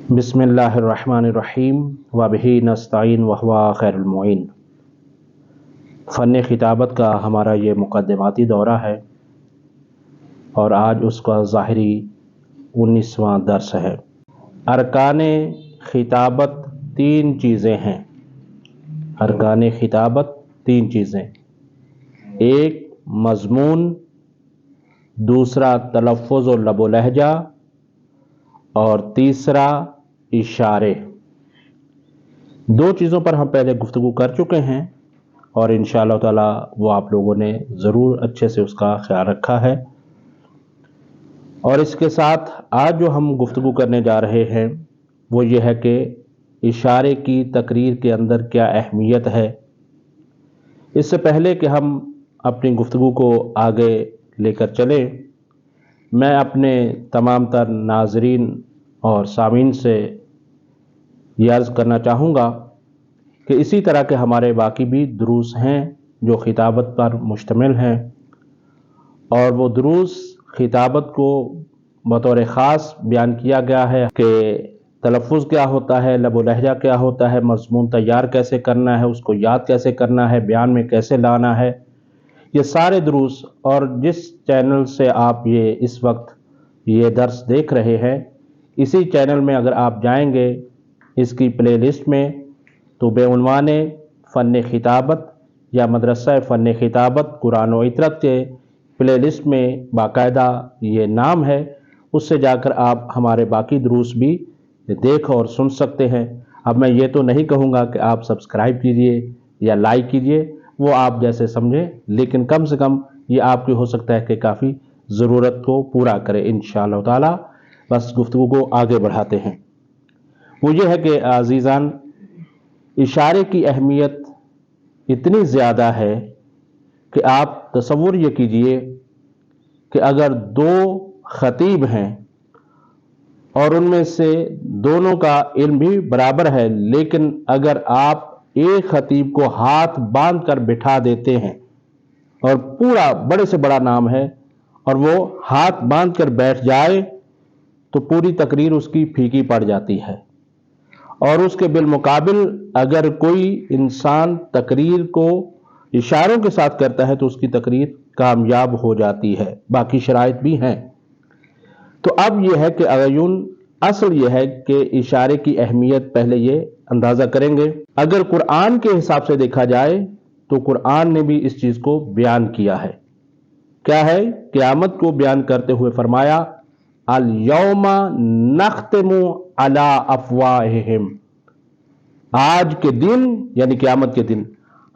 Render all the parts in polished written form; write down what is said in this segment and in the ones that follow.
بسم اللہ الرحمن الرحیم وبہ نستعین وہو خیر المعین۔ فن خطابت کا ہمارا یہ مقدماتی دورہ ہے اور آج اس کا ظاہری 19واں درس ہے۔ ارکان خطابت تین چیزیں ہیں۔ ارکان خطابت تین چیزیں، ایک مضمون، دوسرا تلفظ و لب و لہجہ، اور تیسرا اشارے۔ دو چیزوں پر ہم پہلے گفتگو کر چکے ہیں اور انشاءاللہ تعالی وہ آپ لوگوں نے ضرور اچھے سے اس کا خیال رکھا ہے۔ اور اس کے ساتھ آج جو ہم گفتگو کرنے جا رہے ہیں وہ یہ ہے کہ اشارے کی تقریر کے اندر کیا اہمیت ہے۔ اس سے پہلے کہ ہم اپنی گفتگو کو آگے لے کر چلیں، میں اپنے تمام تر ناظرین اور سامعین سے یہ عرض کرنا چاہوں گا کہ اسی طرح کے ہمارے باقی بھی دروس ہیں جو خطابت پر مشتمل ہیں، اور وہ دروس خطابت کو بطور خاص بیان کیا گیا ہے کہ تلفظ کیا ہوتا ہے، لب و لہجہ کیا ہوتا ہے، مضمون تیار کیسے کرنا ہے، اس کو یاد کیسے کرنا ہے، بیان میں کیسے لانا ہے۔ یہ سارے دروس، اور جس چینل سے آپ یہ اس وقت یہ درس دیکھ رہے ہیں، اسی چینل میں اگر آپ جائیں گے اس کی پلے لسٹ میں تو بے عنوان فن خطابت یا مدرسہ فن خطابت قرآن و عطرت کے پلے لسٹ میں باقاعدہ یہ نام ہے، اس سے جا کر آپ ہمارے باقی دروس بھی دیکھ اور سن سکتے ہیں۔ اب میں یہ تو نہیں کہوں گا کہ آپ سبسکرائب کیجئے یا لائک کیجئے، وہ آپ جیسے سمجھیں، لیکن کم سے کم یہ آپ کی ہو سکتا ہے کہ کافی ضرورت کو پورا کرے انشاءاللہ تعالی۔ بس گفتگو کو آگے بڑھاتے ہیں۔ وہ یہ ہے کہ عزیزان، اشارے کی اہمیت اتنی زیادہ ہے کہ آپ تصور یہ کیجئے کہ اگر دو خطیب ہیں اور ان میں سے دونوں کا علم بھی برابر ہے، لیکن اگر آپ ایک خطیب کو ہاتھ باندھ کر بٹھا دیتے ہیں اور پورا بڑے سے بڑا نام ہے اور وہ ہاتھ باندھ کر بیٹھ جائے تو پوری تقریر اس کی پھیکی پڑ جاتی ہے، اور اس کے بالمقابل اگر کوئی انسان تقریر کو اشاروں کے ساتھ کرتا ہے تو اس کی تقریر کامیاب ہو جاتی ہے۔ باقی شرائط بھی ہیں۔ تو اب یہ ہے کہ اصل یہ ہے کہ اشارے کی اہمیت پہلے یہ اندازہ کریں گے۔ اگر قرآن کے حساب سے دیکھا جائے تو قرآن نے بھی اس چیز کو بیان کیا ہے۔ کیا ہے؟ قیامت کو بیان کرتے ہوئے فرمایا الیوم نختم علی افواہہم، آج کے دن یعنی قیامت کے دن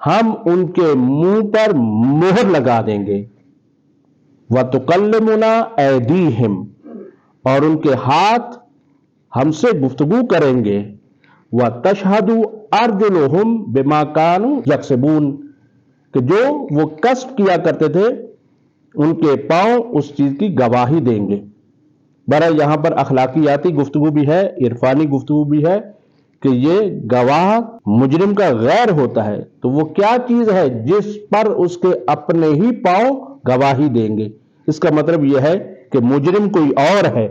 ہم ان کے منہ پر مہر لگا دیں گے، وتکلمنا ایدیہم، اور ان کے ہاتھ ہم سے گفتگو کریں گے، وتشہد ارجلہم بما کانوا یکسبون، کہ جو وہ کسب کیا کرتے تھے ان کے پاؤں اس چیز کی گواہی دیں گے۔ برائے یہاں پر اخلاقیاتی گفتگو بھی ہے، عرفانی گفتگو بھی ہے کہ یہ گواہ مجرم کا غیر ہوتا ہے، تو وہ کیا چیز ہے جس پر اس کے اپنے ہی پاؤں گواہی دیں گے۔ اس کا مطلب یہ ہے کہ مجرم کوئی اور ہے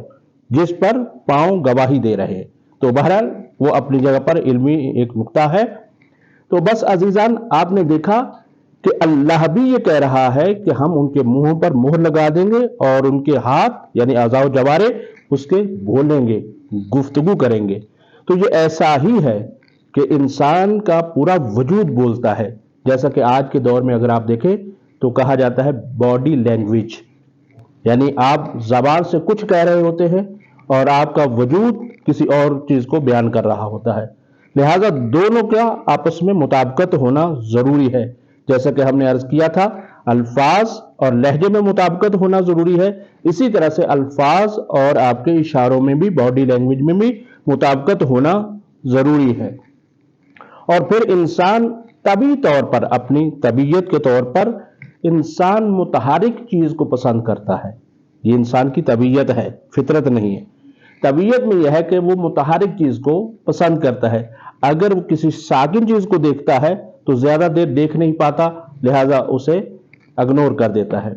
جس پر پاؤں گواہی دے رہے ہیں۔ تو بہرحال وہ اپنی جگہ پر علمی ایک نقطہ ہے۔ تو بس عزیزان، آپ نے دیکھا کہ اللہ بھی یہ کہہ رہا ہے کہ ہم ان کے منہوں پر مہر لگا دیں گے اور ان کے ہاتھ یعنی اعضاء و جوارح اس کے بولیں گے، گفتگو کریں گے۔ تو یہ ایسا ہی ہے کہ انسان کا پورا وجود بولتا ہے، جیسا کہ آج کے دور میں اگر آپ دیکھیں تو کہا جاتا ہے باڈی لینگویج، یعنی آپ زبان سے کچھ کہہ رہے ہوتے ہیں اور آپ کا وجود کسی اور چیز کو بیان کر رہا ہوتا ہے۔ لہذا دونوں کا آپس میں مطابقت ہونا ضروری ہے۔ جیسا کہ ہم نے عرض کیا تھا، الفاظ اور لہجے میں مطابقت ہونا ضروری ہے، اسی طرح سے الفاظ اور آپ کے اشاروں میں بھی، باڈی لینگویج میں بھی مطابقت ہونا ضروری ہے۔ اور پھر انسان طبعی طور پر، اپنی طبیعت کے طور پر انسان متحرک چیز کو پسند کرتا ہے۔ یہ انسان کی طبیعت ہے، فطرت نہیں ہے۔ طبیعت میں یہ ہے کہ وہ متحرک چیز کو پسند کرتا ہے۔ اگر وہ کسی ساکن چیز کو دیکھتا ہے تو زیادہ دیر دیکھ نہیں پاتا، لہذا اسے اگنور کر دیتا ہے۔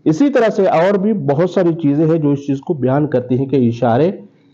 اسی طرح سے اور بھی بہت ساری چیزیں ہیں جو اس چیز کو بیان کرتی ہیں کہ اشارے